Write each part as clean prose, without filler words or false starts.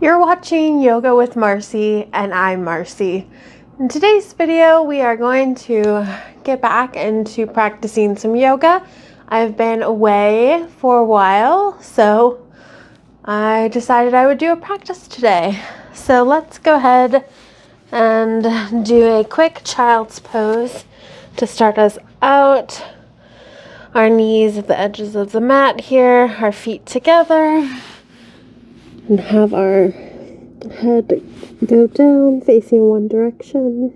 You're watching Yoga with Marcie, and I'm Marcie. In today's video, we are going to get back into practicing some yoga. I've been away for a while, so I decided I would do a practice today. So let's go ahead and do a quick child's pose to start us out. Our knees at the edges of the mat here, our feet together. And have our head go down, facing one direction.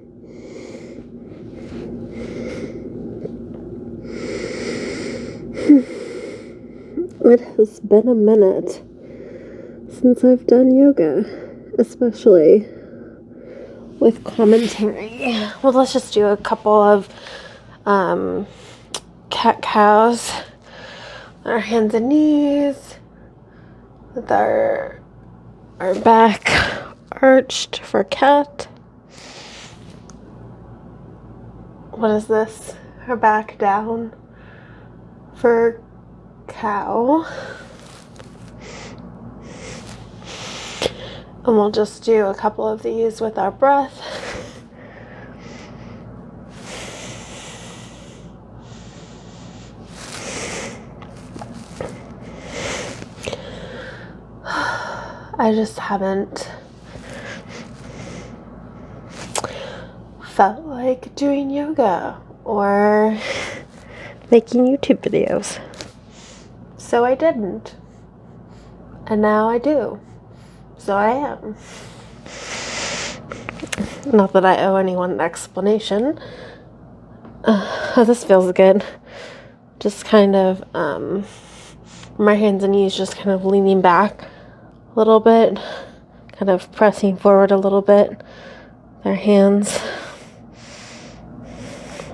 It has been a minute since I've done yoga, especially with commentary. Well, let's just do a couple of cat-cows. Our hands and knees with our back arched for cat. What is this? Our back down for cow. And we'll just do a couple of these with our breath. I just haven't felt like doing yoga or making YouTube videos. So I didn't. And now I do. So I am. Not that I owe anyone an explanation. Oh, this feels good. Just kind of, my hands and knees just kind of leaning back a little bit, kind of pressing forward a little bit. Their hands.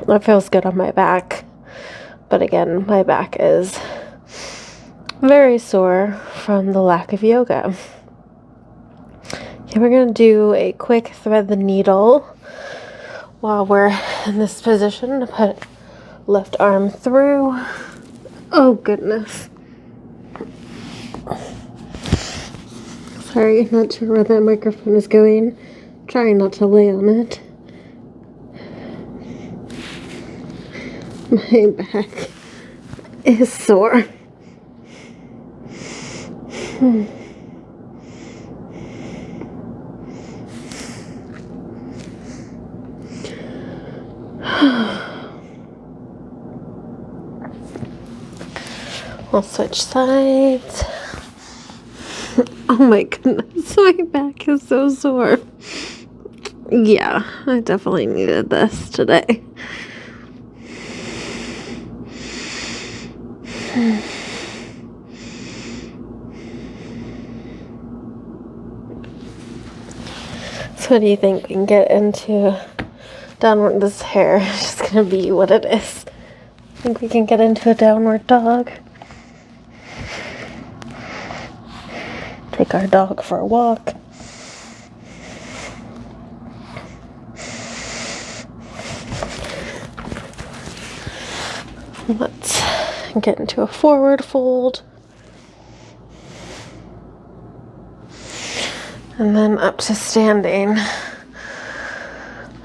That feels good on my back. But again, my back is very sore from the lack of yoga. Okay, we're going to do a quick thread the needle while we're in this position. Put left arm through. Oh, goodness. Sorry, not sure where that microphone is going. Trying not to lay on it. My back is sore. We'll switch sides. Oh my goodness, my back is so sore. Yeah, I definitely needed this today. So what do you think? We can get into downward. This hair is just gonna be what it is. I think we can get into a downward dog. Take our dog for a walk. Let's get into a forward fold. And then up to standing.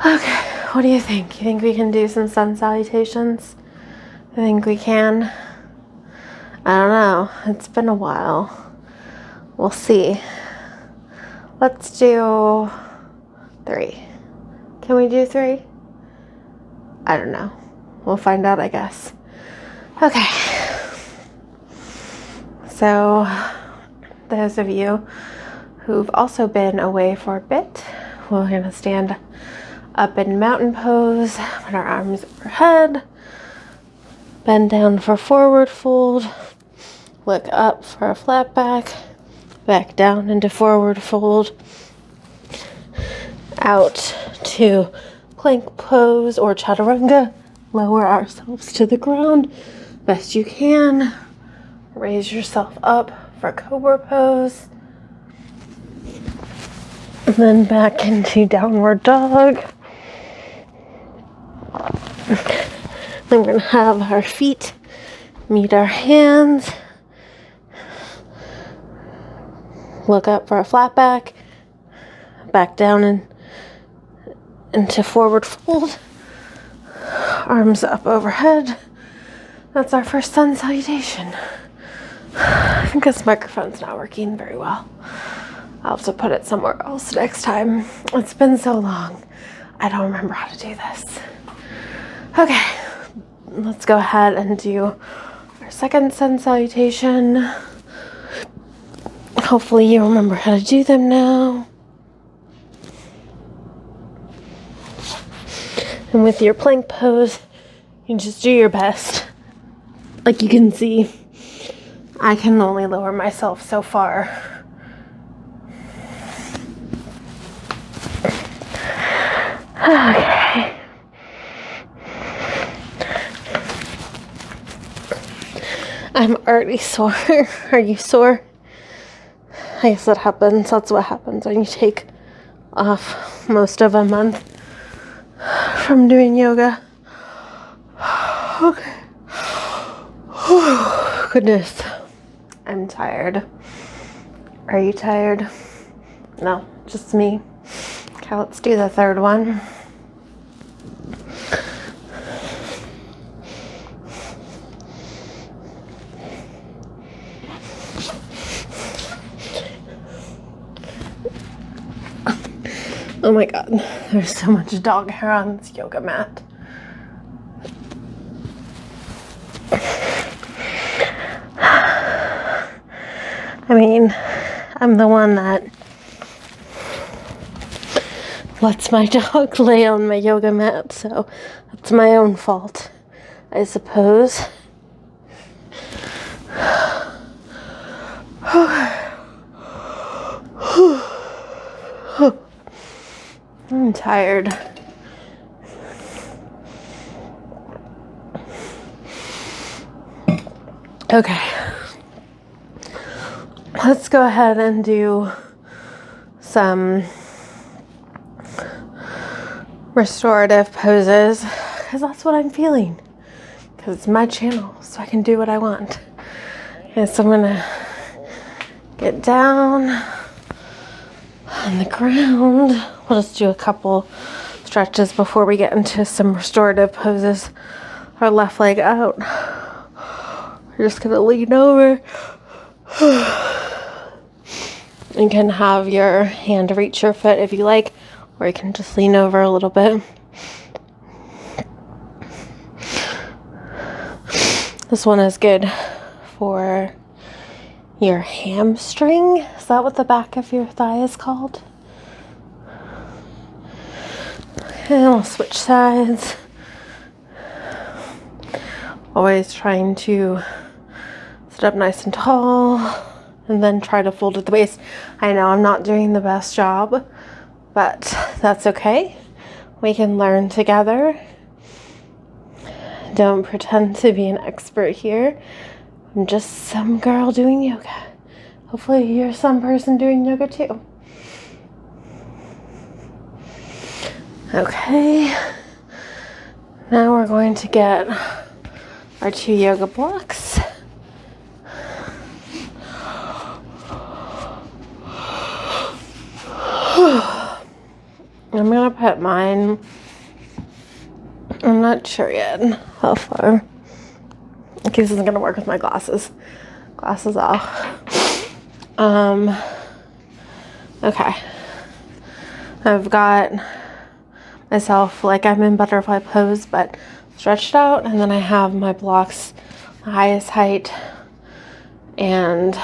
Okay, what do you think? You think we can do some sun salutations? I think we can. I don't know. It's been a while. We'll see. Let's do 3. Can we do 3? I don't know. We'll find out, I guess. Okay. So, those of you who've also been away for a bit, we're going to stand up in mountain pose, put our arms overhead, bend down for forward fold, look up for a flat back, back down into forward fold, out to plank pose or chaturanga, lower ourselves to the ground best you can, raise yourself up for cobra pose, and then back into downward dog. Then we're going to have our feet meet our hands. look up for a flat back, back down and into forward fold, arms up overhead. That's our first sun salutation. I think this microphone's not working very well. I'll have to put it somewhere else next time. It's been so long. I don't remember how to do this. Okay, let's go ahead and do our second sun salutation. Hopefully you remember how to do them now. And with your plank pose, you just do your best. Like you can see, I can only lower myself so far. Okay. I'm already sore. Are you sore? I guess that happens. That's what happens when you take off most of a month from doing yoga. Okay. Goodness. I'm tired. Are you tired? No, just me. Okay, let's do the third one. Oh my god, there's so much dog hair on this yoga mat. I mean, I'm the one that lets my dog lay on my yoga mat, so that's my own fault, I suppose. I'm tired. Okay. Let's go ahead and do some restorative poses, because that's what I'm feeling. Because it's my channel, so I can do what I want. Okay, so I'm gonna get down on the ground. We'll just do a couple stretches before we get into some restorative poses. Our left leg out. We're just gonna lean over. You can have your hand reach your foot if you like, or you can just lean over a little bit. This one is good for your hamstring. Is that what the back of your thigh is called? And we'll switch sides. Always trying to sit up nice and tall and then try to fold at the waist. I know I'm not doing the best job, but that's okay. We can learn together. Don't pretend to be an expert here. I'm just some girl doing yoga. Hopefully you're some person doing yoga too. Okay, now we're going to get our 2 yoga blocks. I'm gonna put mine, I'm not sure yet how far, in case this isn't gonna work with my glasses. Glasses off. Okay. I've got myself like I'm in butterfly pose, but stretched out, and then I have my blocks the highest height and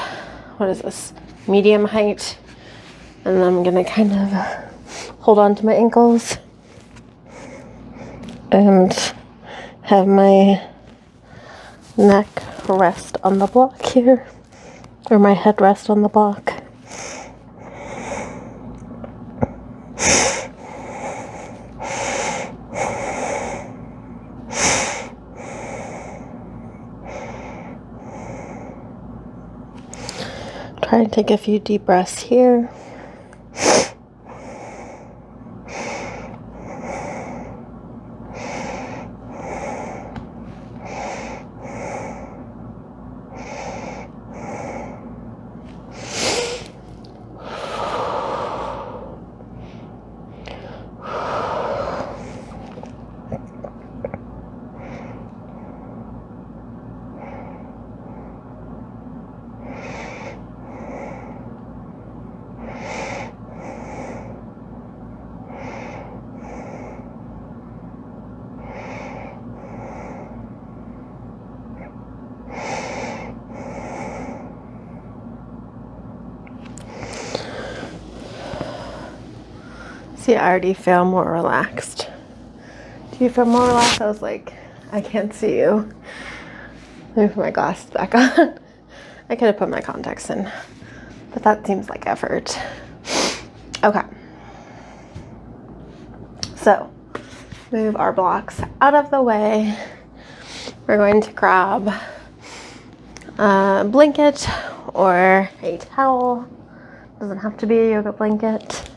what is this, medium height, and then I'm gonna kind of hold on to my ankles and have my neck rest on the block here, or my head rest on the block. Try and take a few deep breaths here. See, I already feel more relaxed. Do you feel more relaxed? I was like, I can't see you. Let me put my glasses back on. I could have put my contacts in, but that seems like effort. Okay. So, move our blocks out of the way. We're going to grab a blanket or a towel. Doesn't have to be a yoga blanket.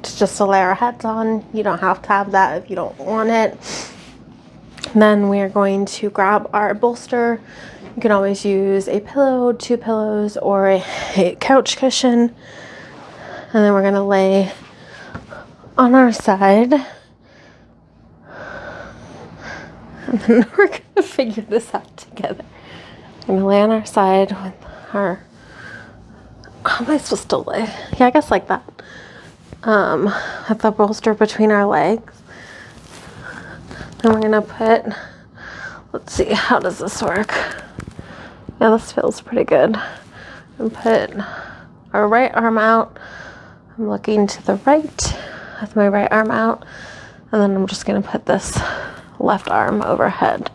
Just to lay our heads on. You don't have to have that if you don't want it. Then we are going to grab our bolster. You can always use a pillow, 2 pillows, or a couch cushion. And then we're going to lay on our side. And then we're going to figure this out together. We're going to lay on our side with our... How am I supposed to lay? Yeah, I guess like that. With the bolster between our legs. Then we're going to put... Let's see, how does this work? Yeah, this feels pretty good. And put our right arm out. I'm looking to the right with my right arm out. And then I'm just going to put this left arm overhead.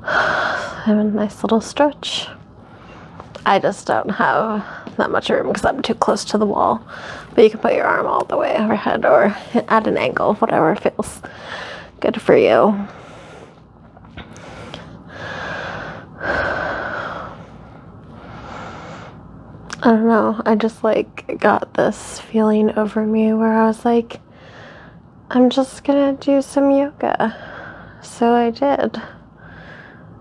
Have a nice little stretch. I just don't have that much room because I'm too close to the wall. But you can put your arm all the way overhead or at an angle, whatever feels good for you. I don't know, I just like got this feeling over me where I was like, I'm just gonna do some yoga. So I did.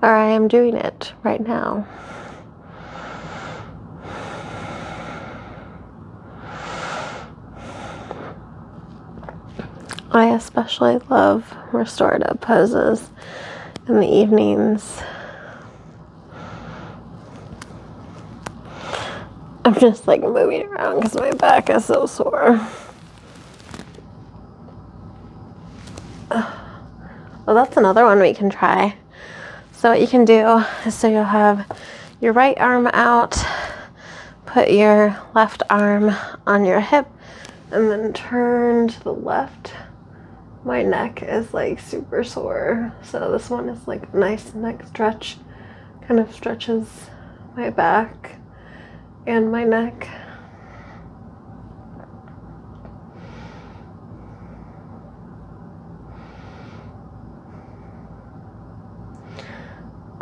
Or I am doing it right now. I especially love restorative poses in the evenings. I'm just like moving around because my back is so sore. Well, that's another one we can try. So what you can do is, so you'll have your right arm out, put your left arm on your hip, and then turn to the left. My neck is like super sore, so this one is like a nice neck stretch. Kind of stretches my back and my neck.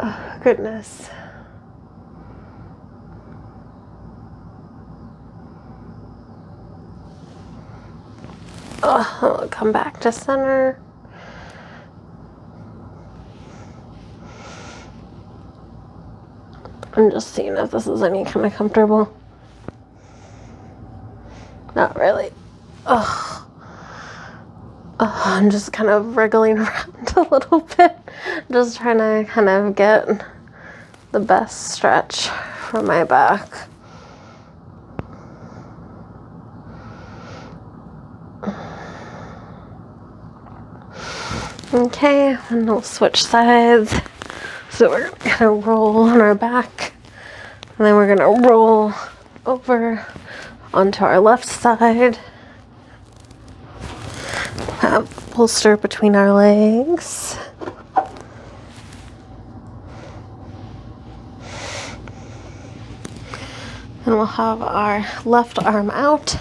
Oh, goodness. Oh, I'll come back to center. I'm just seeing if this is any kind of comfortable. Not really. Ugh. Oh, I'm just kind of wriggling around a little bit. Just trying to kind of get the best stretch for my back. Okay, and we'll switch sides. So we're gonna roll on our back, and then we're gonna roll over onto our left side. Have bolster between our legs. And we'll have our left arm out,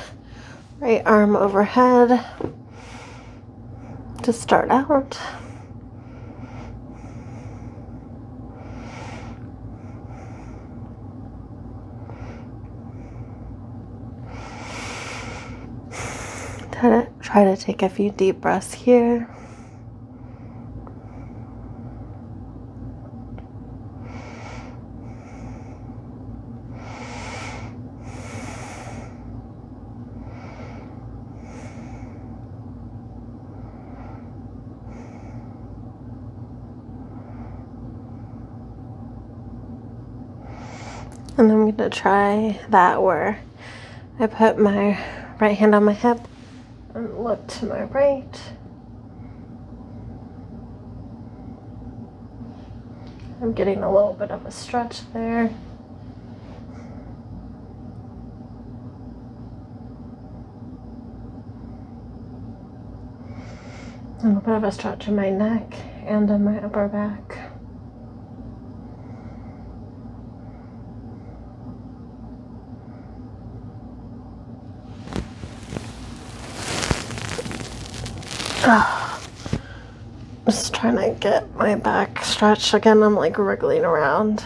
right arm overhead to start out. Try to take a few deep breaths here. And I'm going to try that where I put my right hand on my hip and look to my right. I'm getting a little bit of a stretch there. A little bit of a stretch in my neck and in my upper back. Just trying to get my back stretched again. I'm like wriggling around.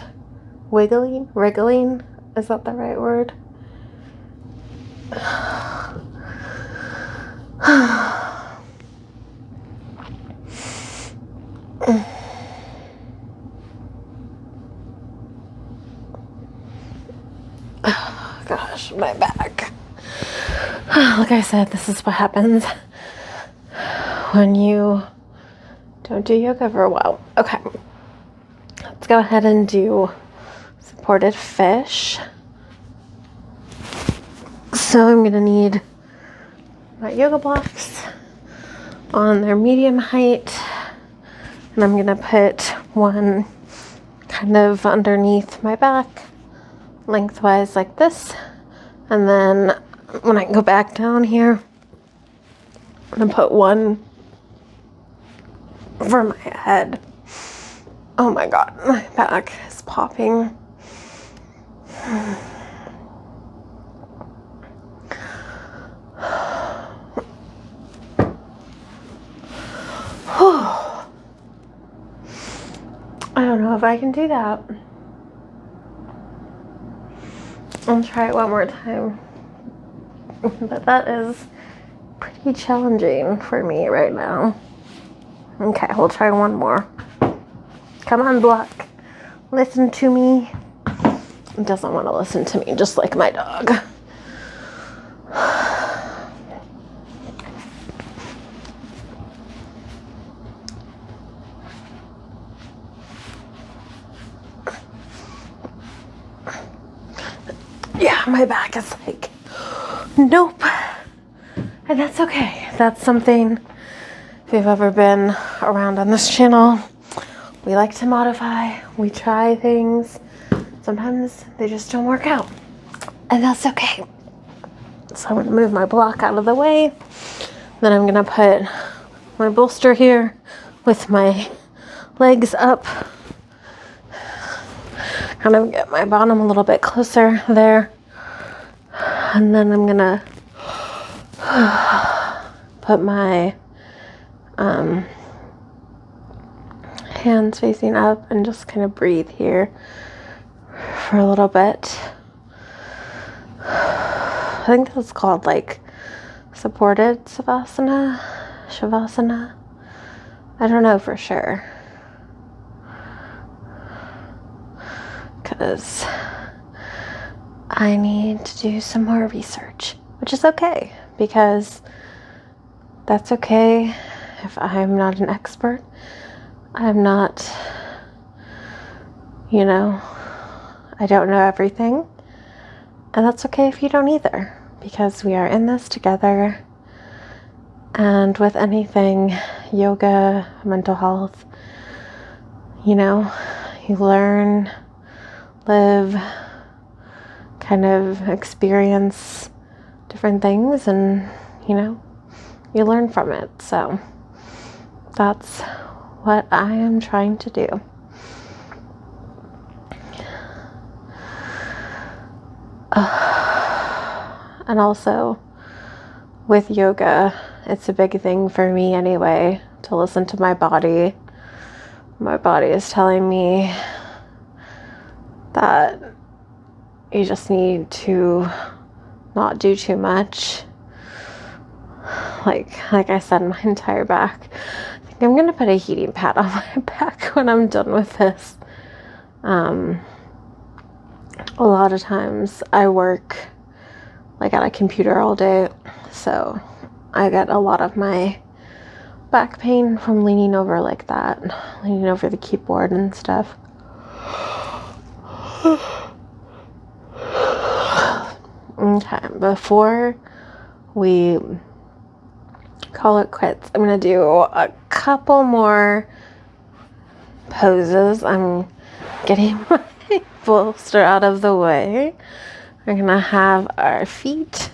Wriggling? Is that the right word? Oh, gosh, my back. Like I said, this is what happens when you don't do yoga for a while. Okay, let's go ahead and do supported fish. So I'm gonna need my yoga blocks on their medium height, and I'm gonna put one kind of underneath my back, lengthwise like this, and then when I go back down here, I'm gonna put one for my head. Oh my god, my back is popping. I don't know if I can do that. I'll try it one more time. But that is pretty challenging for me right now. Okay, we'll try one more. Come on, block. Listen to me. It doesn't want to listen to me, just like my dog. Yeah, my back is like, nope. And that's okay. That's something, if you've ever been around on this channel, we like to modify. We try things. Sometimes they just don't work out. And that's okay. So I'm going to move my block out of the way. Then I'm going to put my bolster here with my legs up. Kind of get my bottom a little bit closer there. And then I'm going to put my hands facing up and just kind of breathe here for a little bit. I think that's called like supported Shavasana. I don't know for sure. Because I need to do some more research, which is okay, because that's okay if I'm not an expert. I'm not, I don't know everything. And that's okay if you don't either, because we are in this together. And with anything, yoga, mental health, you learn, live, kind of experience different things, and, you learn from it. So that's what I am trying to do. And also with yoga, it's a big thing for me anyway, to listen to my body. My body is telling me that you just need to not do too much. Like I said, my entire back. I think I'm gonna put a heating pad on my back when I'm done with this. A lot of times I work like at a computer all day, so I get a lot of my back pain from leaning over like that, leaning over the keyboard and stuff. Okay, before we call it quits, I'm gonna do a couple more poses. I'm getting my bolster out of the way. We're gonna have our feet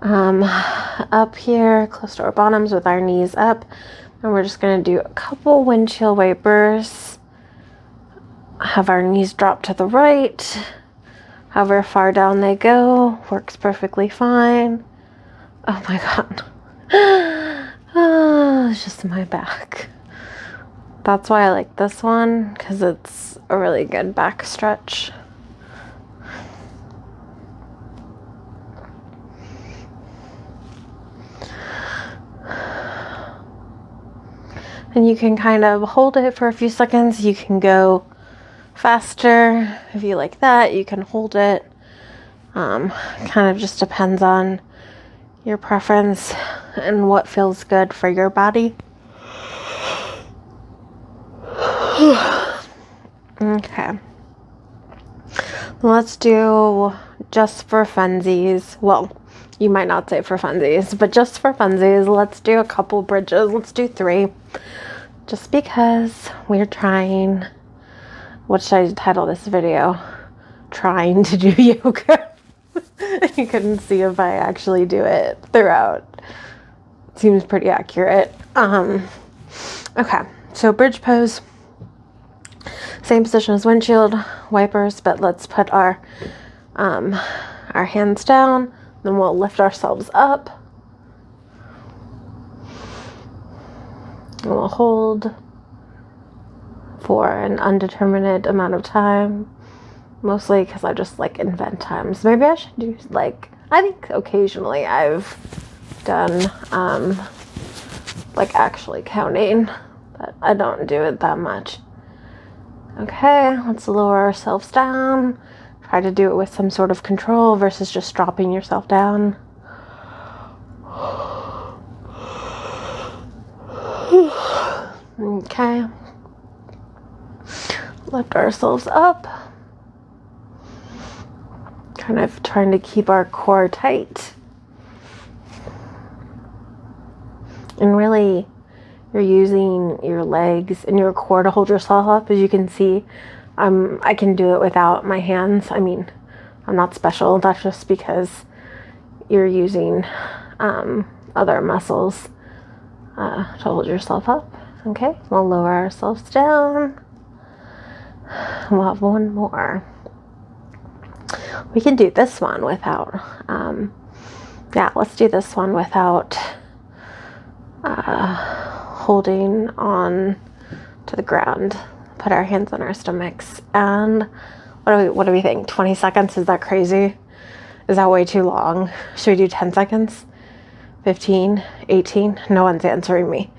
up here close to our bottoms with our knees up, and we're just going to do a couple windshield wipers. Have our knees drop to the right. However far down they go works perfectly fine. Oh my god. Oh, it's just my back. That's why I like this one, because it's a really good back stretch. And you can kind of hold it for a few seconds. You can go faster if you like that. You can hold it. Kind of just depends on your preference and what feels good for your body. Okay. Let's do just for funsies. Well, you might not say for funsies, but just for funsies, let's do a couple bridges. Let's do 3. Just because we're trying. What should I title this video? Trying to do yoga. You couldn't see if I actually do it throughout. It seems pretty accurate. Okay, so bridge pose. Same position as windshield wipers, but let's put our hands down. Then we'll lift ourselves up. And we'll hold for an undetermined amount of time. Mostly because I just like invent times. Maybe I should do like, I think occasionally I've done like actually counting, but I don't do it that much. Okay, let's lower ourselves down. Try to do it with some sort of control versus just dropping yourself down. Okay. Lift ourselves up. Kind of trying to keep our core tight. And really, you're using your legs and your core to hold yourself up. As you can see, I can do it without my hands. I mean, I'm not special. That's just because you're using other muscles to hold yourself up. Okay, we'll lower ourselves down. We'll have one more. We can do this one without, yeah, let's do this one without holding on to the ground. Put our hands on our stomachs. And what do we think? 20 seconds? Is that crazy? Is that way too long? Should we do 10 seconds? 15? 18? No one's answering me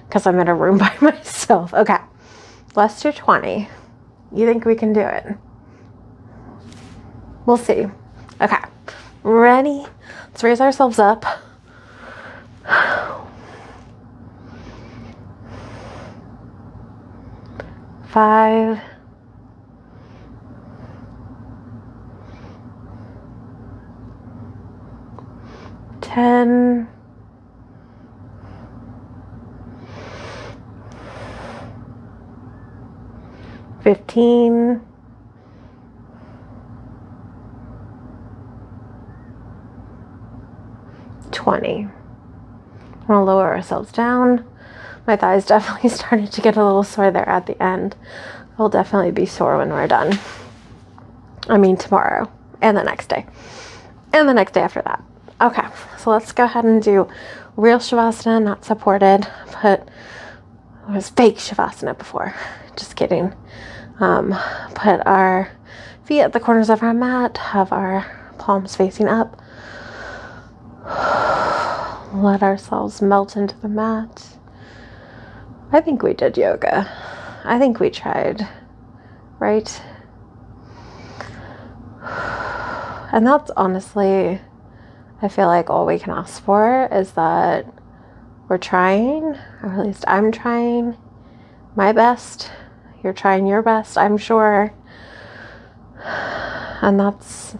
because I'm in a room by myself. Okay, let's do 20. You think we can do it? We'll see. Okay, ready? Let's raise ourselves up. 5, 10, 15, 20. We'll lower ourselves down. My thighs definitely started to get a little sore there at the end. They'll definitely be sore when we're done. I mean tomorrow and the next day. And the next day after that. Okay, so let's go ahead and do real Shavasana, not supported. It was fake Shavasana before. Just kidding. Put our feet at the corners of our mat. Have our palms facing up. Let ourselves melt into the mat. I think we did yoga. I think we tried, right? And that's honestly, I feel like all we can ask for is that we're trying, or at least I'm trying my best. You're trying your best, I'm sure. And that's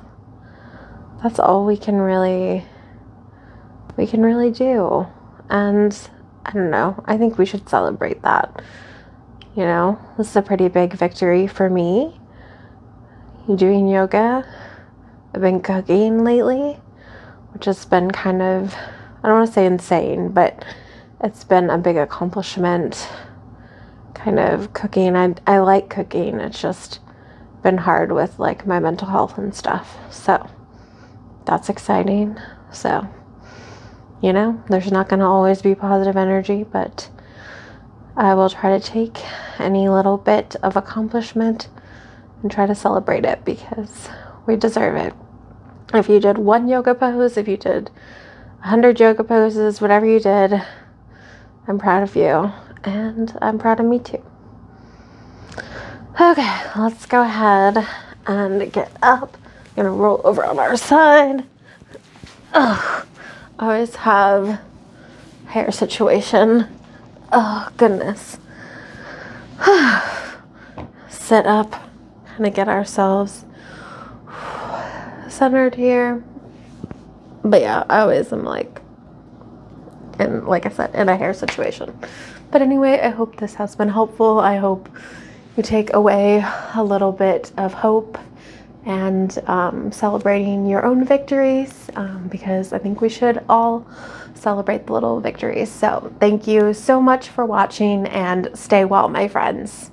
all we can really do. And I don't know, I think we should celebrate that. You know, this is a pretty big victory for me. Doing yoga. I've been cooking lately, which has been kind of, I don't want to say insane, but it's been a big accomplishment. Kind of cooking. I like cooking. It's just been hard with like my mental health and stuff. So that's exciting. So, you know, there's not going to always be positive energy, but I will try to take any little bit of accomplishment and try to celebrate it because we deserve it. If you did one yoga pose, if you did 100 yoga poses, whatever you did, I'm proud of you. And I'm proud of me too. Okay, let's go ahead and get up. I'm gonna roll over on our side. Ugh, I always have hair situation. Oh, goodness. Sit up, kind of get ourselves centered here. But yeah, I always am like, and like I said, in a hair situation. But anyway, I hope this has been helpful. I hope you take away a little bit of hope and celebrating your own victories, because I think we should all celebrate the little victories. So thank you so much for watching, and stay well, my friends.